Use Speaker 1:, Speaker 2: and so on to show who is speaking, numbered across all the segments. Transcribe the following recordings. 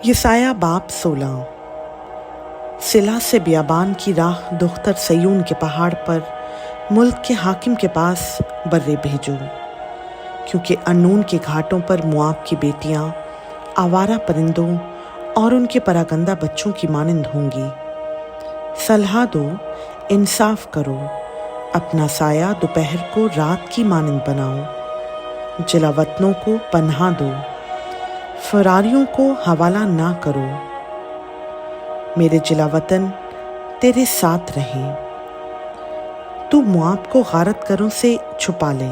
Speaker 1: यसाया बाप 16। सिला से बियाबान की राह दुख्तर सयून के पहाड़ पर मुल्क के हाकिम के पास बर्रे भेजो, क्योंकि अनून के घाटों पर मुआब की बेटियां आवारा परिंदों और उनके परागंदा बच्चों की मानंद होंगी। सलाह दो, इंसाफ करो, अपना साया दोपहर को रात की मानंद बनाओ। जलावतनों को पनाह दो, फरारियों को हवाला ना करो। मेरे जिलावतन तेरे साथ रहें। तू मुआब को गारत करों से छुपा ले,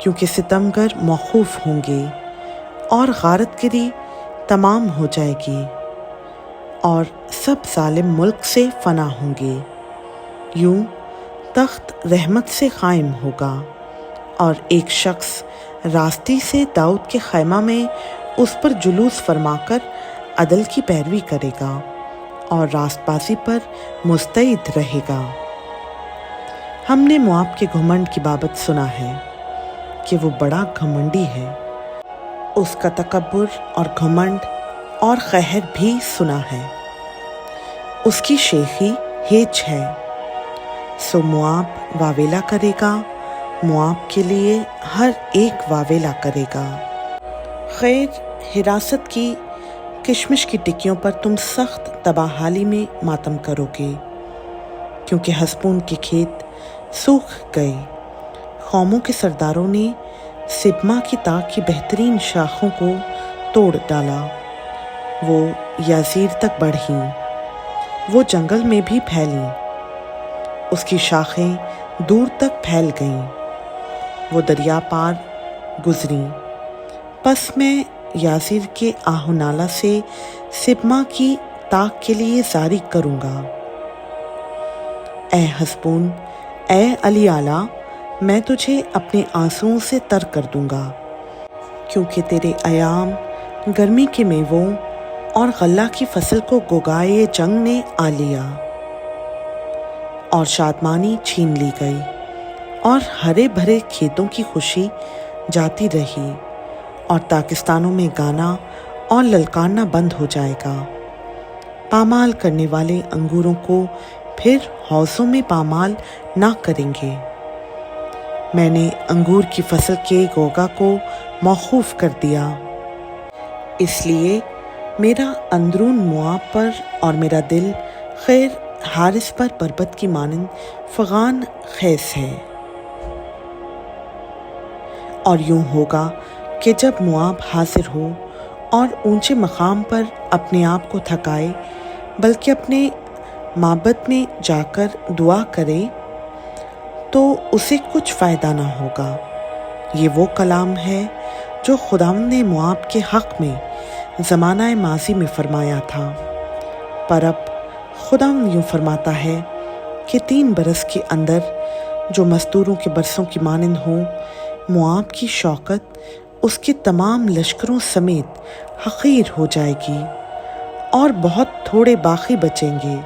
Speaker 1: क्योंकि सितमगर मौखूफ होंगे और गारतगिरी तमाम हो जाएगी और सब जालिम मुल्क से फना होंगे। यूं तख्त रहमत से कायम होगा और एक शख्स रास्ती से दाऊद के खैमा में उस पर जुलूस फरमाकर अदल की पैरवी करेगा और रास्तबाजी पर मुस्तैद रहेगा। हमने मुआब के घमंड की बाबत सुना है कि वो बड़ा घमंडी है। उसका तकब्बुर और घमंड और कहर भी सुना है। उसकी शेखी हेच है। सो मुआब वावेला करेगा, मुआब के लिए हर एक वावेला करेगा। खैर हिरासत की किशमिश की टिक्कियों पर तुम सख्त तबाहाली में मातम करोगे, क्योंकि हसबून के खेत सूख गए। कौमों के सरदारों ने सिब्मा की ताक की बेहतरीन शाखों को तोड़ डाला। वो याजीर तक बढ़ीं, वो जंगल में भी फैलीं। उसकी शाखें दूर तक फैल गईं। वो दरिया पार गुजरीं। पस मैं याजीर के आहोनाला से सिब्मा की ताक के लिए जारी करूँगा। ए हसबून, ए अली आला, मैं तुझे अपने आंसुओं से तर कर दूंगा, क्योंकि तेरे अयाम गर्मी के मेवों और गल्ला की फसल को गोगाए जंग ने आ लिया और शादमानी छीन ली गई और हरे भरे खेतों की खुशी जाती रही और ताकिस्तानों में गाना और ललकारना बंद हो जाएगा। पामाल करने वाले अंगूरों को फिर हौसों में पामाल ना करेंगे। मैंने अंगूर की फसल के गोगा को मौकूफ कर दिया, इसलिए मेरा अंदरून मुआब पर और मेरा दिल खैर हारिस पर बरबत की मानंद फगान खैस है। और यूं होगा कि जब मुआब हाजिर हो और ऊंचे मकाम पर अपने आप को थकाए, बल्कि अपने माबद में जाकर दुआ करे, तो उसे कुछ फ़ायदा ना होगा। ये वो कलाम है जो खुदावंद ने मुआब के हक़ में ज़माना माजी में फ़रमाया था। पर अब खुदावंद यूँ फरमाता है कि 3 बरस के अंदर जो मज़दूरों के बरसों की मानंद हो, मुआब की शौकत उसके तमाम लश्करों समेत हक़ीर हो जाएगी और बहुत थोड़े बाकी बचेंगे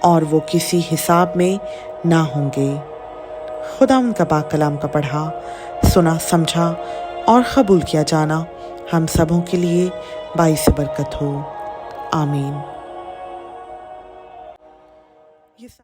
Speaker 1: और वो किसी हिसाब में ना होंगे। खुदावंद का पाक कलाम का पढ़ा, सुना, समझा और कबूल किया जाना हम सबों के लिए बाइस बरकत हो। आमीन।